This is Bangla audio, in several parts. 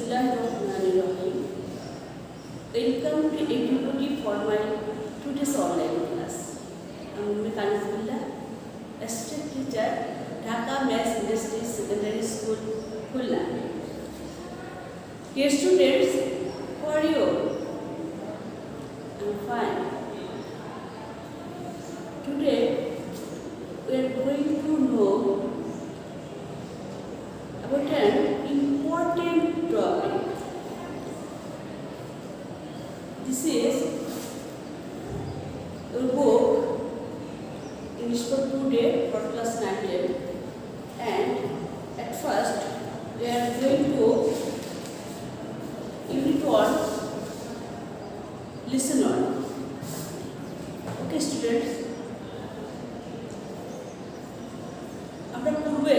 Bismillahirrahmanirrahim. Welcome to everybody for my today's online class. I'm Kanizullah, assistant teacher, Dhaka Mass Industry Secondary School, Khulna. Dear students, how are you? I'm fine. Today we are going to know about an important topic. This is a book English for today for class 9 and at first we are going to unit 1 listen on. Okay students, আমরা পূর্বে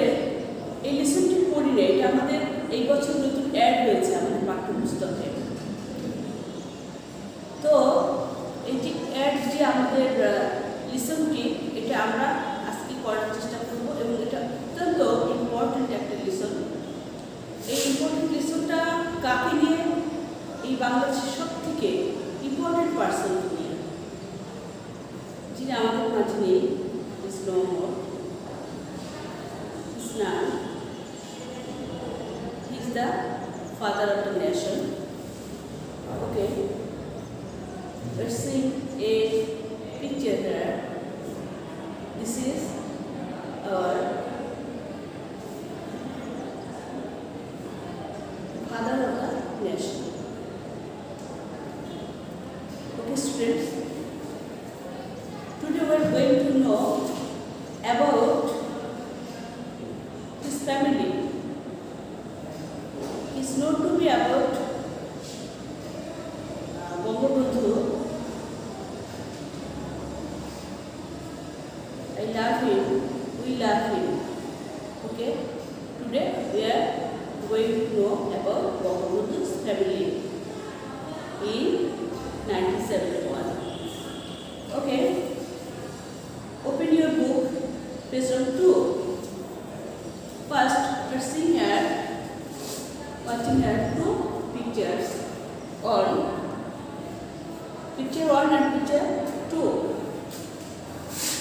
এই লেসনটি পড়ি না, এটা আমাদের এই বছর নতুন অ্যাড হয়েছে আমাদের পাঠ্যপুস্তকে। তো এই যে অ্যাড যে আমাদের লেসনটি, এটা আমরা আজকে করার চেষ্টা করব এবং এটা অত্যন্ত ইম্পর্টেন্ট একটা লেসন। এই ইম্পর্টেন্ট লেসনটা কাকে নিয়ে? এই বাংলাদেশের সব থেকে ইম্পর্টেন্ট পার্সন নিয়ে, যিনি আমাদের মাঝে নেই, he is the father of the nation. Okay, let's see a picture here. This is our father of the nation. Okay students, today we are going to know about his family. Is known to be about Bangabandhu. I love him, we love him. Okay, today we are going to know about Bangabandhu's family in 1971. Okay, open your book, page 2. First, let's see here, watching here two pictures on picture 1 and picture 2.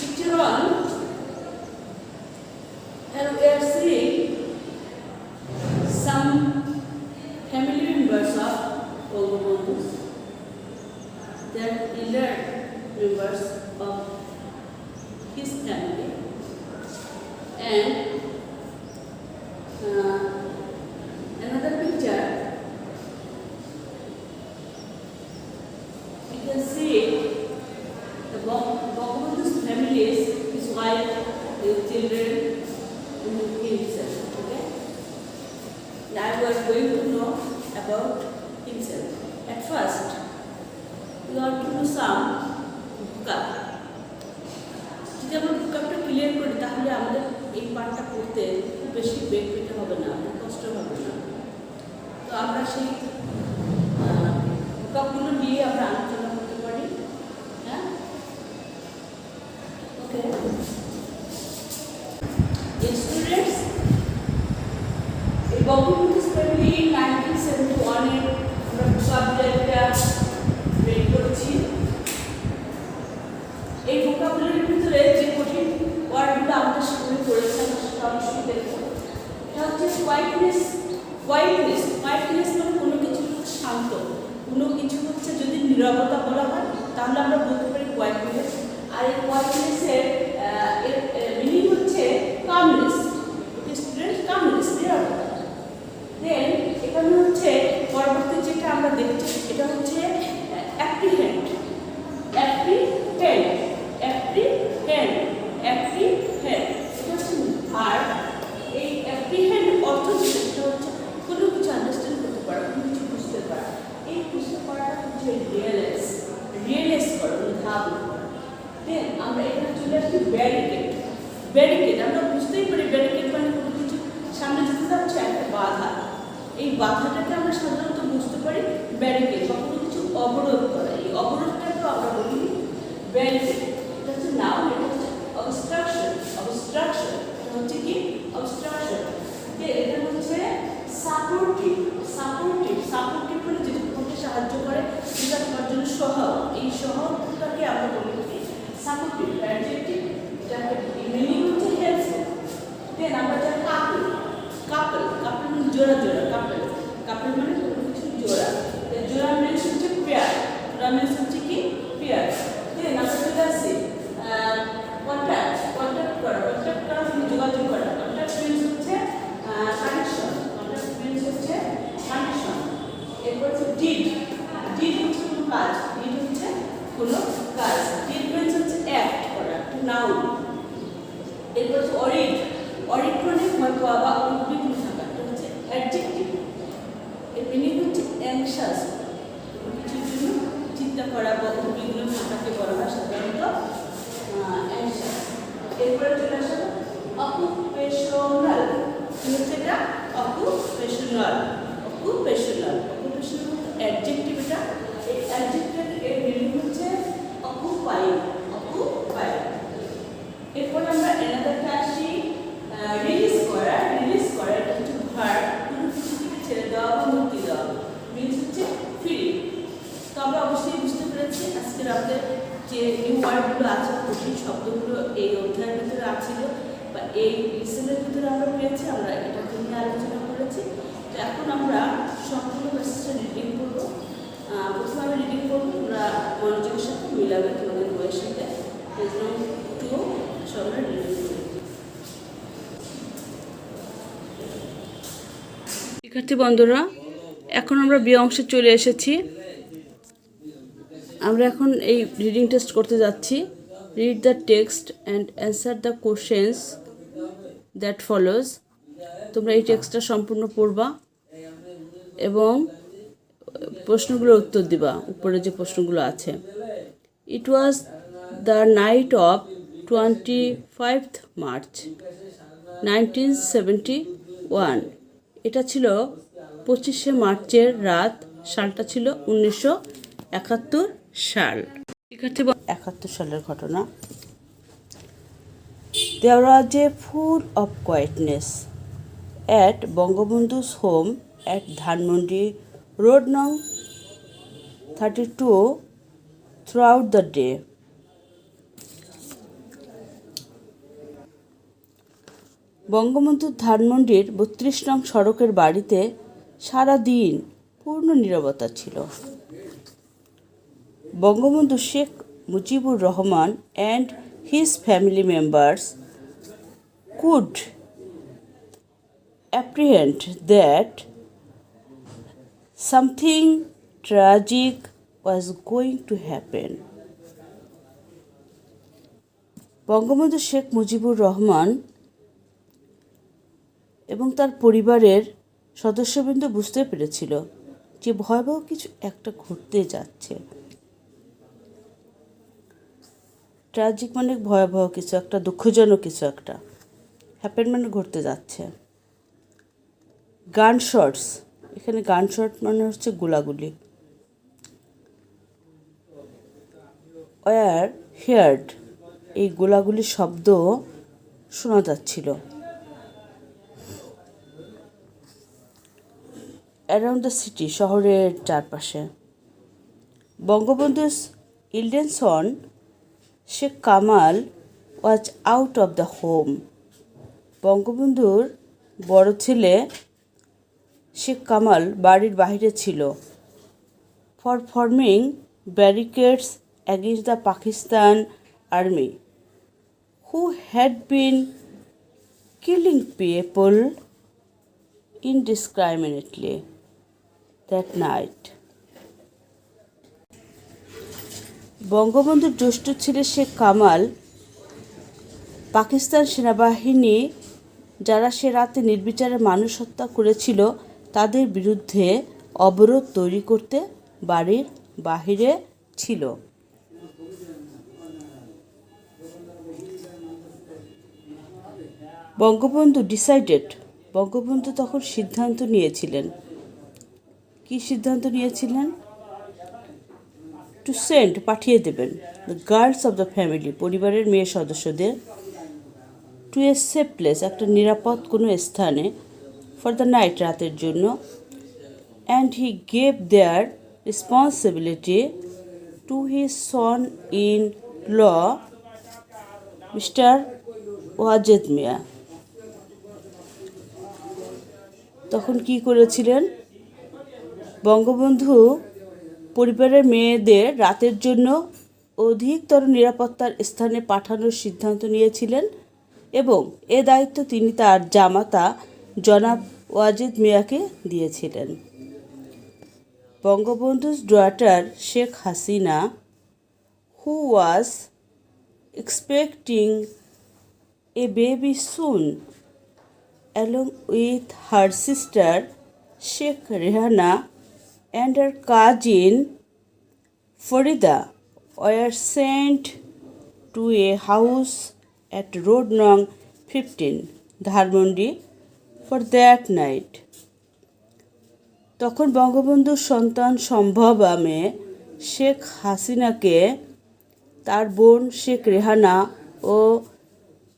Picture 1, and we are seeing some family members of Bangabandhu. They are elder members of his family, and another picture, you can see the Bangabandhu's families, his wife, his children, and himself. Okay, now we are going to know about himself. At first, we are to do some vocab. যদি আমরা vocabটা ক্লিয়ার করি তাহলে আমাদের এই পাঠটা পড়তে খুব বেশি বেগ পেতে হবে না, কষ্ট হবে না। তো আমরা সেই vocabগুলো নিয়ে আমরা আলোচনা করতে পারি। হ্যাঁ, ওকে স্টুডেন্টস, এই Bangabandhu's family 1971 এর আমরা vocabularyটা বের করেছি। এই vocabulary ভিতরে যে কঠিন ওয়ার্ডগুলো আমরা স্কুলে পড়েছি আমরা সরাসরি দেখব। এটা হচ্ছে কোয়াইটনেস। কোয়াইটনেস মানে কোনো কিছু শান্ত, কোনো কিছু হচ্ছে যদি নীরবতা বলা হয় তাহলে আমরা বলতে পারি কোয়াইটনেস। আর এই কোয়াইটনেসের মিনিং হচ্ছে কামনেস। স্টুডেন্ট, কামনেস, নীরবতা। দেন এখানে হচ্ছে পরবর্তী যেটা আমরা দেখছি এটা হচ্ছে অ্যাপ্রিহেন্ড। অ্যাপ্রিহেন্ড, অ্যাপ্রিহেন্ড, অ্যাপ্রিহেন্ড, এটা হচ্ছে ভার্ব। এই অ্যাপ্রিহেন্ড অর্থ যেটা হচ্ছে কোনো কিছু আন্ডারস্ট্যান্ড করতে পারা, কোনো কিছু বুঝতে পারা। এই বুঝতে পারাটা হচ্ছে রিয়েলাইজ, রিয়েলাইজ করা, ধারণা করা। দেন আমরা এখানে চলে আসছি ব্যারিকেড। ব্যারিকেড আমরা বুঝতেই পারি ব্যারিকেড মানে কোনো কিছু সামনে যেতে যাচ্ছে একটা বাধা। এই বাধাটাকে আমরা সাধারণত বুঝতে পারি ব্যারিকেড বা কোনো কিছু অবরোধ করা। এই অবরোধটাকে আমরা বলি ব্যারিকেড। এটা হচ্ছে নাউন, এটা হচ্ছে অবস্ট্রাকশন। অবস্ট্রাকশন এটা হচ্ছে কি? অবস্ট্রাকশন। এখানে হচ্ছে সাপোর্টিভ। সাপোর্টিভ জোড়া জোড়া কাপেল, কাপেল মানে কোনো কিছু জোড়া, জোড়া মিনস হচ্ছে পেয়ার, জোড়া মিনস হচ্ছে কি পেয়ার। দেন আমরা চলে আসি কন্ট্যাক্ট, কন্ট্যাক্ট করা, কন্ট্যাক্ট করা মানে যোগাযোগ করা, কন্ট্যাক্ট মিনস হচ্ছে কানেকশন, কন্ট্যাক্ট মিনস হচ্ছে কানেকশন। এরপর হচ্ছে ডিড, ডিড হচ্ছে কোনো কাজ, ডিড হচ্ছে কোনো কাজ, ডিড মিনস হচ্ছে অ্যাক্ট করা, নাউন। এরপর হচ্ছে অরিড, অরিড মানে ভয় পাওয়া বা উদ্বিগ্ন থাকা, এটা হচ্ছে অ্যাডজেক্টিভ। এর মিনিং হচ্ছে অ্যাংশাস, কিছুর জন্য চিন্তা করা বা উদ্বিগ্ন থাকাকে বলা হয় সাধারণত অ্যাংশাস। এরপরে চলে আসা অকুপেশনাল, কি হচ্ছে এটা অকুপেশনাল, অকুপেশনাল, অকুপেশনাল অ্যাডজেক্টিভ, এটা এই অ্যাডজেক্টিভ এর মিনিং হচ্ছে অকুপাইং, অকুপাইং। এরপর আমরা এনাদারটা আসি রিলিজ করা, রিলিজ করা এটা হচ্ছে ভার্ব, কোনো কিছু থেকে ছেড়ে দেওয়া বা মুক্তি দেওয়া, মিনস হচ্ছে ফ্রি। তো আমরা অবশ্যই বুঝতে পেরেছি আজকের আমাদের যে নিউ ওয়ার্ডগুলো আছে, কঠিন শব্দগুলো এই অধ্যায়ের ভিতরে আছিল বা এই লিসনের ভিতরে আমরা পেয়েছি, আমরা এটা নিয়ে আলোচনা করেছি। তো এখন আমরা সম্পূর্ণ প্যাসেজটা রিডিং করবো। প্রথমে আমি রিডিং করবো, তোমরা মনোযোগের সাথে মিলাবে তোমাদের বইয়ের সাথে। পেজ নম্বর 2 আমরা রিডিং করি। শিক্ষার্থী বন্ধুরা, এখন আমরা বি অংশে চলে এসেছি। আমরা এখন এই রিডিং টেস্ট করতে যাচ্ছি। Read the text and answer the questions that follows. তোমরা এই টেক্সটটা সম্পূর্ণ পড়বা এবং প্রশ্নগুলোর উত্তর দিবা, উপরে যে প্রশ্নগুলো আছে। It was the night of 25th March 1971। এটা ছিল 25শে মার্চের রাত, সালটা ছিল 1971 সাল। শিক্ষার্থী 71 সালের ঘটনা। There was a full of quietness at Bangabandhu's home at Dhanmondi Road No. 32 throughout the day. বঙ্গবন্ধুর ধানমন্ডির 32 নং সড়কের বাড়িতে সারা দিন পূর্ণ নীরবতা ছিল। Bangabandhu Sheikh Mujibur Rahman and his family members could apprehend that something tragic was going to happen. Bangabandhu Sheikh Mujibur Rahman এবং তার পরিবারের সদস্যবৃন্দ বুঝতে পেরেছিল যে ভয়াবহ কিছু একটা ঘটতে যাচ্ছে। ট্র্যাজিক মানে ভয়াবহ কিছু একটা, দুঃখজনক কিছু একটা, হ্যাপেন মানে ঘটতে যাচ্ছে। গান শটস, এখানে গান শট মানে হচ্ছে গোলাগুলি। ওয়ার হেয়ার্ড, এই গোলাগুলির শব্দ শোনা যাচ্ছিল। অ্যারাউন্ড দ্য সিটি, শহরের চারপাশে। বঙ্গবন্ধু's eldest son Sheikh Kamal was out of the home. বঙ্গবন্ধুর বড় ছেলে শেখ কামাল বাড়ির বাইরে ছিল। For forming barricades against the Pakistan army who had been killing people indiscriminately that night. বঙ্গবন্ধুর জ্যেষ্ঠ ছেলে শেখ কামাল পাকিস্তান সেনাবাহিনী যারা সে রাতে নির্বিচারে মানুষ হত্যা করেছিল তাদের বিরুদ্ধে অবরোধ তৈরি করতে বাড়ির বাহিরে ছিল। বঙ্গবন্ধু তখন সিদ্ধান্ত নিয়েছিলেন। কি সিদ্ধান্ত নিয়েছিলেন? টু সেন্ড, পাঠিয়ে দেবেন, the girls of the family, পরিবারের মেয়ে সদস্যদের, টু এ সেফ প্লেস, একটা নিরাপদ কোনো স্থানে, ফর দ্য নাইট, রাতের জন্য, and he gave their responsibility to his son in law mister Wazed Miah. তখন কি করেছিলেন? বঙ্গবন্ধু পরিবারের মেয়েদের রাতের জন্য অধিকতর নিরাপত্তার স্থানে পাঠানোর সিদ্ধান্ত নিয়েছিলেন এবং এ দায়িত্ব তিনি তার জামাতা জনাব ওয়াজিদ মিয়াকে দিয়েছিলেন। Bangabandhu's daughter Sheikh Hasina, who was expecting a baby soon, along with her sister Sheikh Rehana and her cousin Farida, were sent to a house at Road Nong 15, Dharmandi, for that night. তখন বঙ্গবন্ধুর সন্তান সম্ভবা মেয়ে শেখ হাসিনাকে তার বোন শেখ রেহানা ও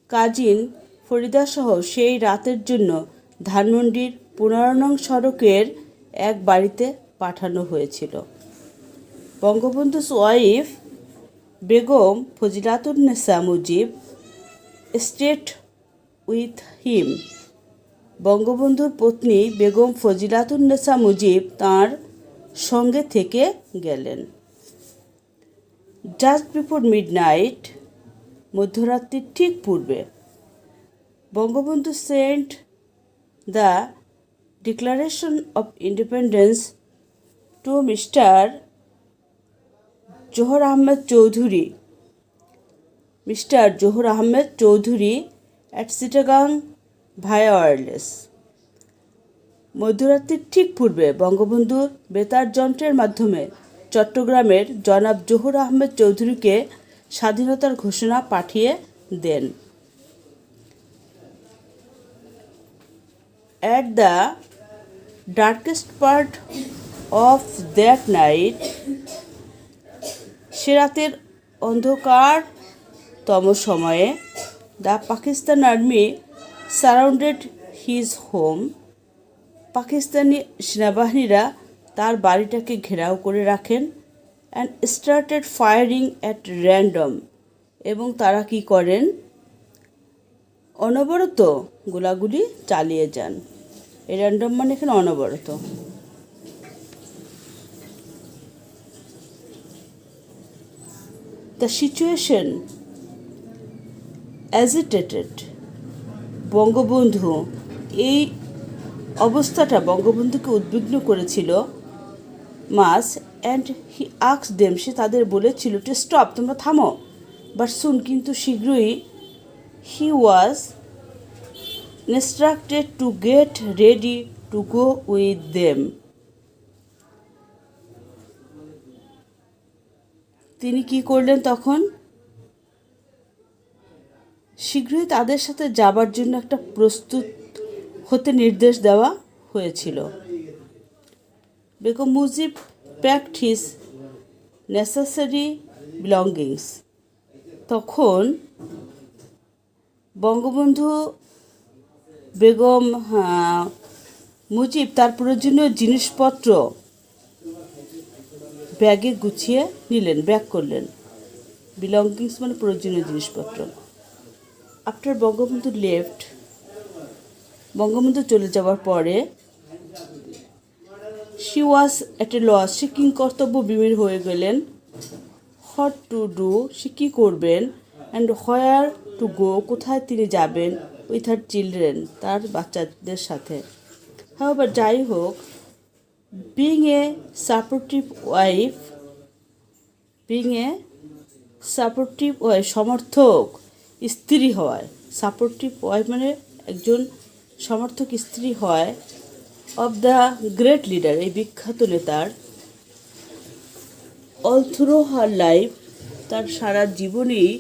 কাজিন ফরিদাসহ সেই রাতের জন্য ধানমন্ডির 15 নং সড়কের এক বাড়িতে পাঠানো হয়েছিল। বঙ্গবন্ধু's wife Begum Fazilatunnesa Mujib stayed with him. বঙ্গবন্ধুর পত্নী বেগম ফজিলাতুন্নেসা মুজিব তাঁর সঙ্গে থেকে গেলেন। জাস্ট বিফোর মিডনাইট, মধ্যরাত্রির ঠিক পূর্বে, Bangabandhu sent the declaration of independence to mister Zahur Ahmed Chowdhury at Chittagong via wireless. মধ্যরাত্রির ঠিক পূর্বে বঙ্গবন্ধুর বেতার যন্ত্রের মাধ্যমে চট্টগ্রামের জনাব জহুর আহমেদ চৌধুরীকে স্বাধীনতার ঘোষণা পাঠিয়ে দেন। At the darkest part of that night, সে রাতের অন্ধকারতম সময়ে the Pakistan army surrounded his home. Pakistani সেনাবাহিনীরা তার বাড়িটাকে ঘেরাও করে রাখেন and started firing at random, এবং তারা কি করেন? অনবরত গোলাগুলি চালিয়ে যান। এই র্যান্ডম মানে এখানে অনবরত। দ্য সিচুয়েশন অ্যাজিটেটেড বঙ্গবন্ধু, এই অবস্থাটা বঙ্গবন্ধুকে উদ্বিগ্ন করেছিল। মাস অ্যান্ড হি আক্স দেম, সে তাদের বলেছিল টু স্টপ, তোমরা থামো। বাট সুন, কিন্তু শীঘ্রই, he was instructed to get ready to go with them. তিনি কি করলেন তখন? শীঘ্রই তাদের সাথে যাবার জন্য একটা প্রস্তুত হতে নির্দেশ দেওয়া হয়েছিল। Begum Mujib packed his necessary belongings. তখন বঙ্গবন্ধু বেগম মুজিব তার প্রয়োজনীয় জিনিসপত্র ব্যাগে গুছিয়ে নিলেন, ব্যাগ করলেন। বিলঙ্গিংস মানে প্রয়োজনীয় জিনিসপত্র। আফটার বঙ্গবন্ধু লেফট, বঙ্গবন্ধু চলে যাওয়ার পরে, she was at A loss, সে কিংকর্তব্য বিমূঢ় হয়ে গেলেন। হোয়াট টু ডু, সে কী করবেন, অ্যান্ড হোয়ার টু গো, কোথায় তিনি যাবেন, উইথ হার চিলড্রেন, তার বাচ্চাদের সাথে। হাউএভার, যাই হোক, বিং এ সাপোর্টিভ ওয়াইফ, সমর্থক স্ত্রী হওয়ায়, সাপোর্টিভ ওয়াইফ মানে একজন সমর্থক স্ত্রী হয়, অব দ্য গ্রেট লিডার, এই বিখ্যাত নেতার, অল থ্রু হার লাইফ, তার সারা জীবনেই,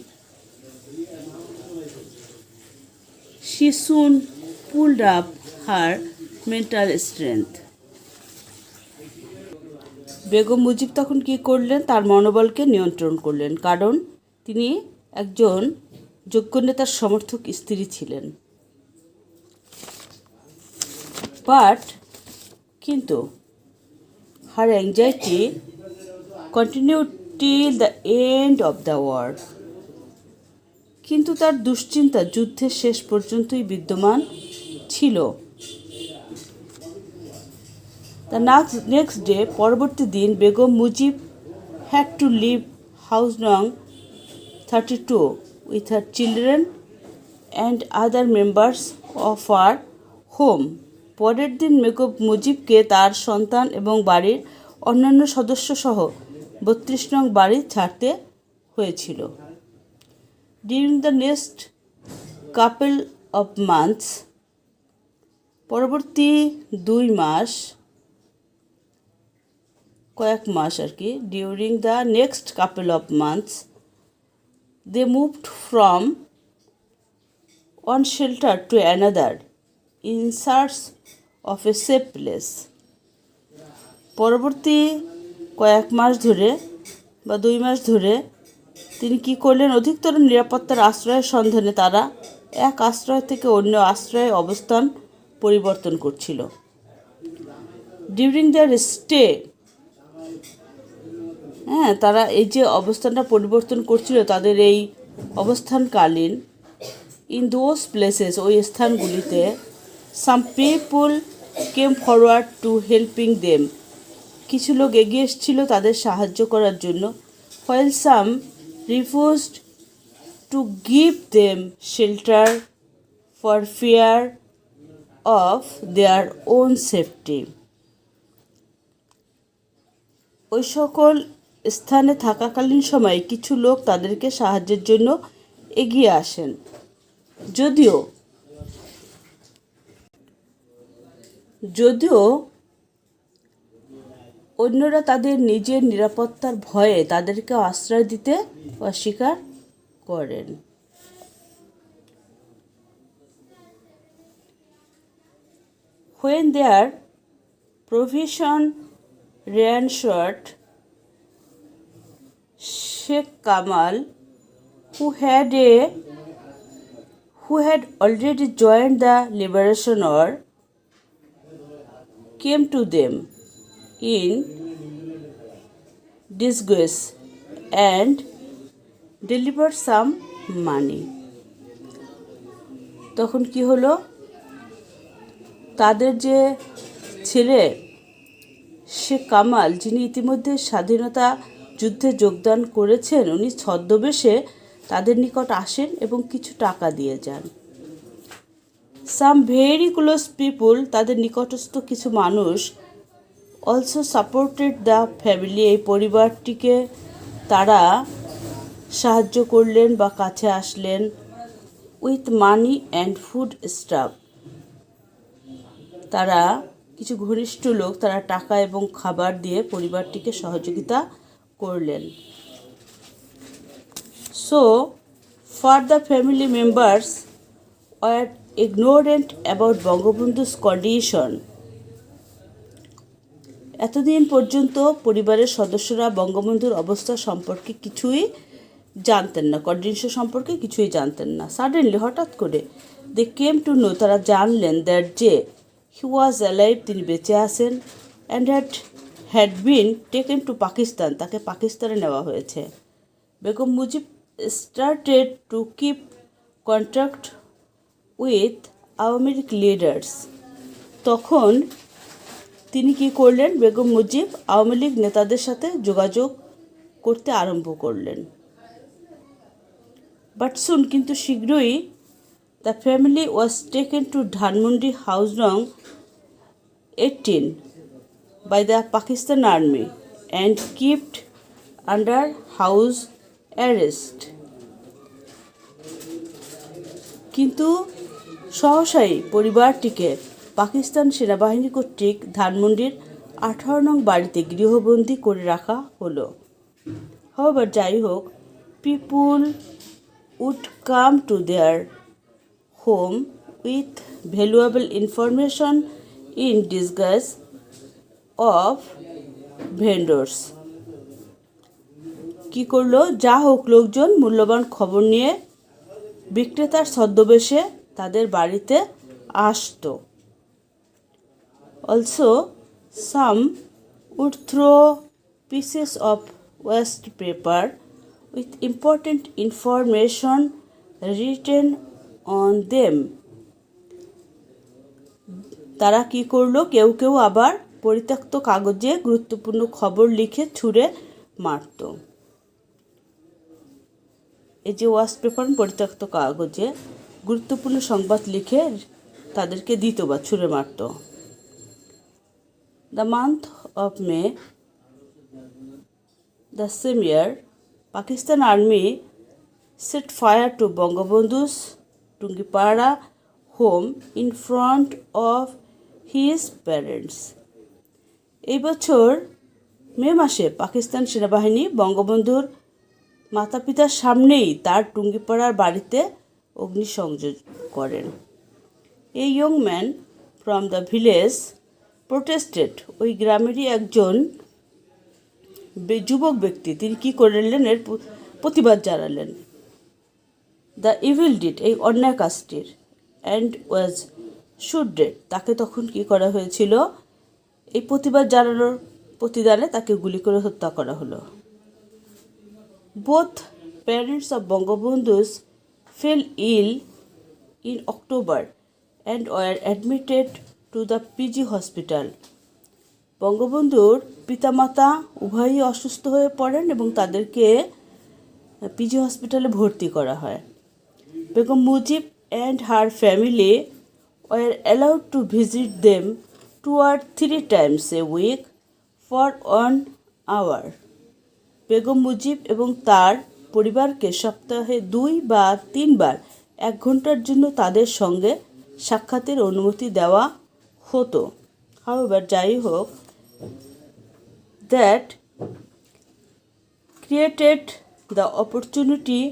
she soon pulled up her mental strength. Begum Mujib তখন কী করলেন? তার মনোবলকে নিয়ন্ত্রণ করলেন, কারণ তিনি একজন যোগ্য নেতার সমর্থক স্ত্রী ছিলেন। কিন্তু her anxiety continued till the end of the war. কিন্তু তার দুশ্চিন্তা যুদ্ধের শেষ পর্যন্তই বিদ্যমান ছিল। দ্য নেক্সট ডে, পরবর্তী দিন, Begum Mujib had to live house নং 32 with her children and other members of her home. পরের দিন বেগম মুজিবকে তার সন্তান এবং বাড়ির অন্যান্য সদস্য সহ 32 নং বাড়ি ছাড়তে হয়েছিল। During the next couple of months, পরবর্তী কয়েক মাস আর কি, during the next couple of months they moved from one shelter to another in search of a safe place. পরবর্তী কয়েক মাস ধরে বা 2 মাস ধরে তিনি কি করলেন? অধিকতর নিরাপত্তার আশ্রয়ের সন্ধানে তারা এক আশ্রয় থেকে অন্য আশ্রয়ে অবস্থান পরিবর্তন করছিল। ডিউরিং দেয়ার স্টে, তারা এই যে অবস্থানটা পরিবর্তন করছিল, তাদের এই অবস্থানকালীন, ইন দোজ প্লেসেস, ওই স্থানগুলিতে, some people came forward to helping them, কিছু লোক এগিয়ে এসেছিল তাদের সাহায্য করার জন্য। While some refused to give them shelter for fear of their own safety. ওই সকল স্থানে থাকাকালীন সময়ে কিছু লোক তাদেরকে সাহায্যের জন্য এগিয়ে আসেন, যদিও অন্যরা তাদের নিজের নিরাপত্তার ভয়ে তাদেরকে আশ্রয় দিতে অস্বীকার করেন। When their provision ran short, Sheikh Kamal, who had already joined the Liberation War, came to them in disguise and delivered some money. তখন কি হলো? তাদের যে ছেলে শেখ কামাল, যিনি ইতিমধ্যে স্বাধীনতা যুদ্ধে যোগদান করেছেন, উনি ছদ্মবেশে তাদের নিকট আসেন এবং কিছু টাকা দিয়ে যান। সাম ভেরি ক্লোজ পিপুল, তাদের নিকটস্থ কিছু মানুষ, অলসো সাপোর্টেড দ্য ফ্যামিলি, এই পরিবারটিকে তারা সাহায্য করলেন বা কাছে আসলেন, with money and food staff, তারা কিছু ঘনিষ্ঠ লোক তারা টাকা এবং খাবার দিয়ে পরিবারটিকে সহযোগিতা করলেন। So for the family members were ignorant about বঙ্গবন্ধু's কন্ডিশন, এতদিন পর্যন্ত পরিবারের সদস্যরা বঙ্গবন্ধুর অবস্থা সম্পর্কে কিছুই জানতেন না, কন্ডিশন সম্পর্কে কিছুই জানতেন না। সাডেনলি, হঠাৎ করে, দে কেম টু নো, তারা জানলেন, দ্যাট যে হি ওয়াজ অ্যালাইভ, তিনি বেঁচে আছেন, and had been taken to Pakistan, তাকে পাকিস্তানে নেওয়া হয়েছে। Begum Mujib started to keep contact with Awami League leaders, তখন তিনি কি করলেন? বেগম মুজিব আওয়ামী লীগ নেতাদের সাথে যোগাযোগ করতে আরম্ভ করলেন। বাট সুন, কিন্তু শীঘ্রই, the family was taken to Dhanmondi house নং 18 by the Pakistan army and keeped under house arrest. কিন্তু সহসাই পরিবারটিকে পাকিস্তান সেনাবাহিনী কর্তৃক ধানমন্ডির 18 নং বাড়িতে গৃহবন্দী করে রাখা হলো। হাওয়েভার, যাই হোক, people would come to their home with valuable information in disguise of vendors. কী করলো? যা হোক, লোকজন মূল্যবান খবর নিয়ে বিক্রেতার ছদ্মবেশে তাদের বাড়িতে আসতো। Also some would throw pieces of waste paper with important information written on them. তারা কি করলো? কেউ কেউ আবার পরিত্যক্ত কাগজে গুরুত্বপূর্ণ খবর লিখে ছুঁড়ে মারত। এই যে ওয়াশ পেপার, পরিত্যক্ত কাগজে গুরুত্বপূর্ণ সংবাদ লিখে তাদেরকে দিত বা ছুঁড়ে মারত। The month of May the same year, Pakistan Army set fire to Bangabandhu's Tungipara home in front of his parents. এই বছর মে মাসে পাকিস্তান সেনাবাহিনী বঙ্গবন্ধুর মাতা পিতার সামনেই তার টুঙ্গিপাড়ার বাড়িতে অগ্নিসংযোগ করেন। A young man from the village protested, ওই গ্রামেরই একজন যুবক ব্যক্তি, তিনি কী করলেন, এর প্রতিবাদ জানালেন। দ্য ইভিল ডিড, এই অন্যায় কাজটির, অ্যান্ড ওয়াজ শুটেড, তাকে তখন কি করা হয়েছিল, এই প্রতিবাদ জানানোর প্রতিদানে তাকে গুলি করে হত্যা করা হলো। Both parents of Bangabandhu's fell ill in October and were admitted to the PG hospital. বঙ্গবন্ধুর পিতামাতা উভয়ই অসুস্থ হয়ে পড়েন এবং তাদেরকে পিজি হসপিটালে ভর্তি করা হয়। Begum Mujib and her family war allowed to visit them 2 or 3 times a week for 1 hour। Begum Mujib এবং তার পরিবারকে সপ্তাহে 2 বা 3 বার 1 ঘন্টার জন্য তাদের সঙ্গে সাক্ষাতের অনুমতি দেওয়া হতো। However, যাই হোক, that created the opportunity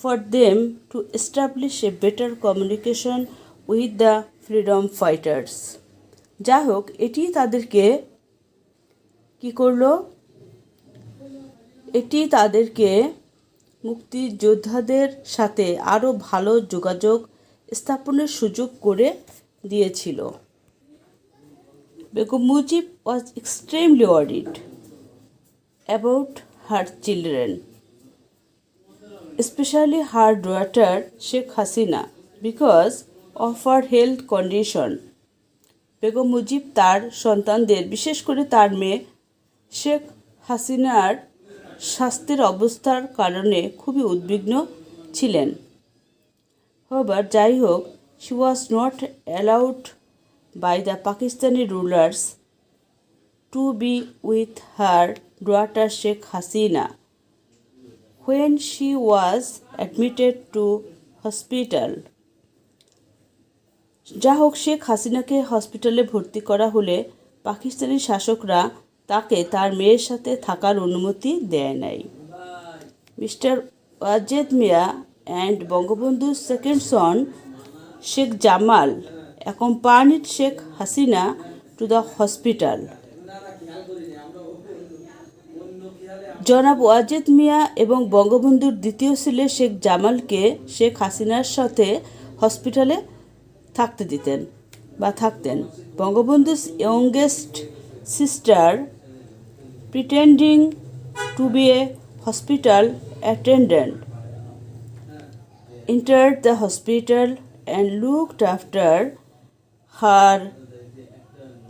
for them to establish a better communication with the freedom fighters। যাই হোক, এটি তাদেরকে কি করলো, এটি তাদেরকে মুক্তিযোদ্ধাদের সাথে আরও ভালো যোগাযোগ স্থাপনের সুযোগ করে দিয়েছিল। Begum Mujib was extremely worried about her children, especially her daughter Sheikh Hasina, because of her health condition। Begum Mujib তার সন্তানদের, বিশেষ করে তার মেয়ে শেখ হাসিনার স্বাস্থ্যের অবস্থার কারণে খুবই উদ্বিগ্ন ছিলেন। However, যাই হোক, she was not allowed by the Pakistani rulers to be with her daughter Sheikh Hasina when she was admitted to hospital। যা হোক, শেখ হাসিনাকে হসপিটালে ভর্তি করা হলে পাকিস্তানি শাসকরা তাকে তার মেয়ের সাথে থাকার অনুমতি দেয় নাই। মিস্টার ওয়াজেদ মিয়া অ্যান্ড বঙ্গবন্ধুর second son Sheikh Jamal accompanied Sheikh Hasina to the hospital। জনাব ওয়াজেদ মিয়া এবং বঙ্গবন্ধুর দ্বিতীয় ছেলে শেখ জামালকে শেখ হাসিনার সাথে হসপিটালে থাকতেন। বঙ্গবন্ধু's youngest sister, pretending to be a hospital attendant, entered the hospital and looked after her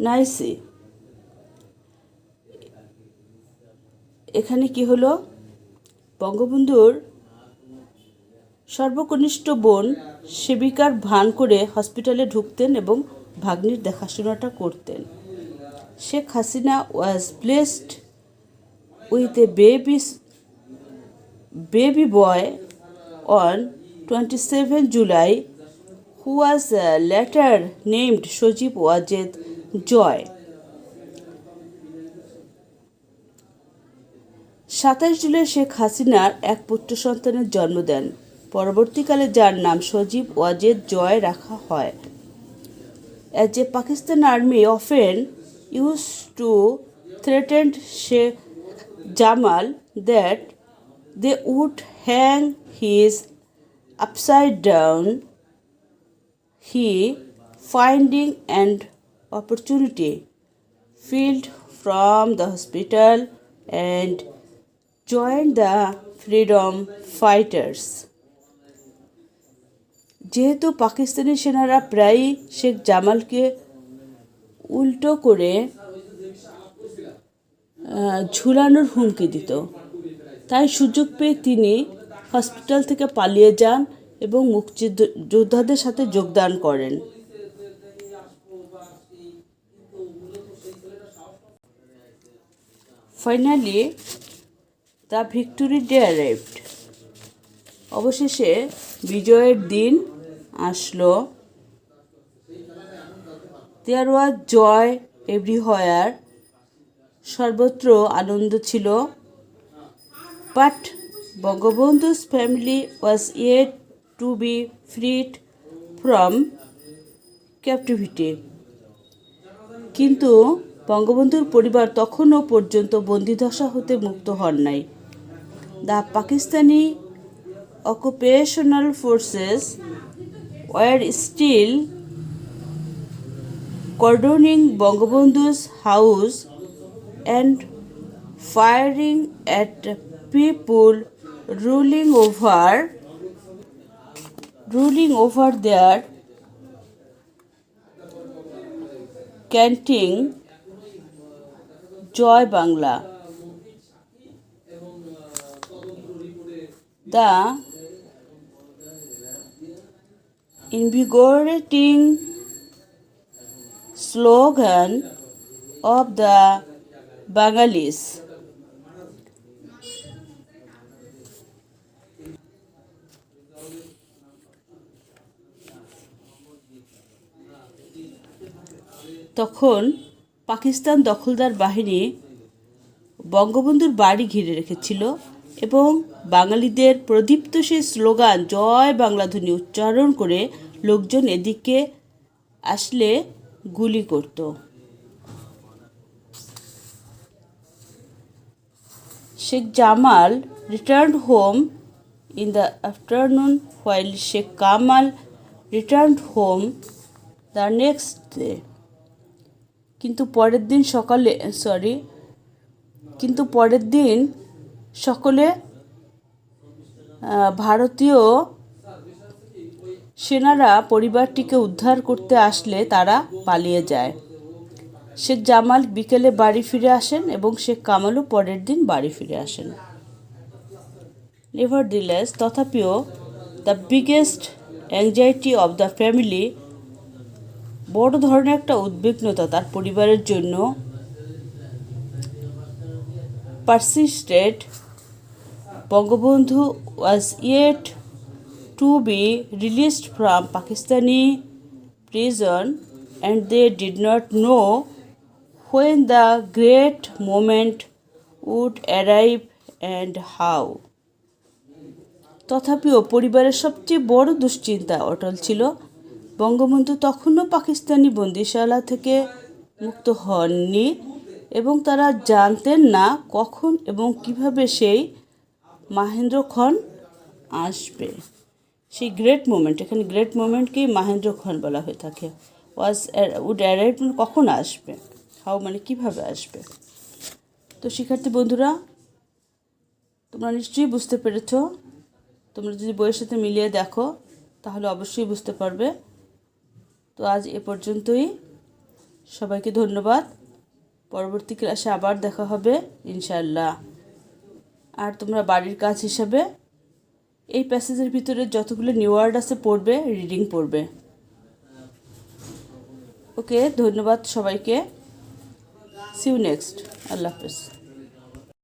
nicely। এখানে কি হলো, বঙ্গবন্ধুর সর্বকনিষ্ঠ বোন সেবিকার ভান করে হসপিটালে ঢুকতেন এবং ভাগ্নির দেখাশোনাটা করতেন। Sheikh Hasina was blessed with a baby boy on 27 July, who was later named Sojib Wajed Joy। 27 July Sheikh হাসিনার এক পুত্র সন্তানের জন্ম দেন, পরবর্তীকালে যার নাম সজীব ওয়াজেদ জয় রাখা হয়। As a Pakistan army often used to threaten Sheikh Jamal that they would hang his upside down, he, finding an opportunity, fled from the hospital and joined the freedom fighters। যেহেতু পাকিস্তানি সেনারা প্রায়ই শেখ জামালকে উল্টো করে ঝুলানোর হুমকি দিত। তাই সুযোগ পেয়ে তিনি হসপিটাল থেকে পালিয়ে যান এবং মুক্তিযোদ্ধাদের সাথে যোগদান করেন। Finally the victory day arrived. অবশেষে বিজয়ের দিন আসলো। There was joy everywhere. সর্বত্র আনন্দ ছিল। বাট বঙ্গবন্ধু's family was yet to be freed from captivity. কিন্তু বঙ্গবন্ধুর পরিবার তখনও পর্যন্ত বন্দিদশা হতে মুক্ত হন নাই। The Pakistani occupational forces were still cordoning Bangabandhu's house and firing at people ruling over their chanting Joy Bangla. The invigorating slogan of the Bengalis. তখন পাকিস্তান দখলদার বাহিনী বঙ্গবন্ধুর বাড়ি ঘিরে রেখেছিল এবং বাঙালিদের প্রদীপ্ত সেই স্লোগান জয় বাংলা ধ্বনি উচ্চারণ করে লোকজন এদিকে আসলে গুলি করত। Sheikh Jamal returned home in the afternoon while Sheikh Kamal returned home the next day. কিন্তু পরের দিন সকলে ভারতীয় সেনারা পরিবারটিকে উদ্ধার করতে আসলে তারা পালিয়ে যায়। শেখ জামাল বিকেলে বাড়ি ফিরে আসেন এবং শেখ কামালও পরের দিন বাড়ি ফিরে আসেন। নেভারদিলেস, তথাপিও the biggest anxiety of the family, বড় ধরনের একটা উদ্বিগ্নতা তার পরিবারের জন্য persisted. Bangabandhu was yet to be released from Pakistani prison and they did not know when the great moment would arrive and how. তথাপিও পরিবারের সবচেয়ে বড় দুশ্চিন্তা অটল ছিল। বঙ্গবন্ধু তখনও পাকিস্তানি বন্দিশালা থেকে মুক্ত হননি এবং তারা জানতেন না কখন এবং কিভাবে সেই মাহেন্দ্রক্ষণ আসবে। সেই গ্রেট মোমেন্ট, এখানে গ্রেট মোমেন্টকেই মাহেন্দ্রক্ষণ বলা হয়ে থাকে। উড অ্যারাইভ কখন আসবে, হাউ মানে কিভাবে আসবে। তো শিক্ষার্থী বন্ধুরা, তোমরা নিশ্চয়ই বুঝতে পেরেছ। তোমরা যদি বইয়ের সাথে মিলিয়ে দেখো তাহলে অবশ্যই বুঝতে পারবে। তো আজ এ পর্যন্তই। সবাইকে ধন্যবাদ। পরবর্তী ক্লাসে আবার দেখা হবে ইনশাআল্লাহ। আর তোমরা বাড়ির কাজ হিসাবে এই প্যাসেজের ভিতরে যতগুলো নিউ ওয়ার্ড আছে পড়বে, রিডিং পড়বে। ওকে, ধন্যবাদ সবাইকে। C you next. আল্লাহ হাফেজ।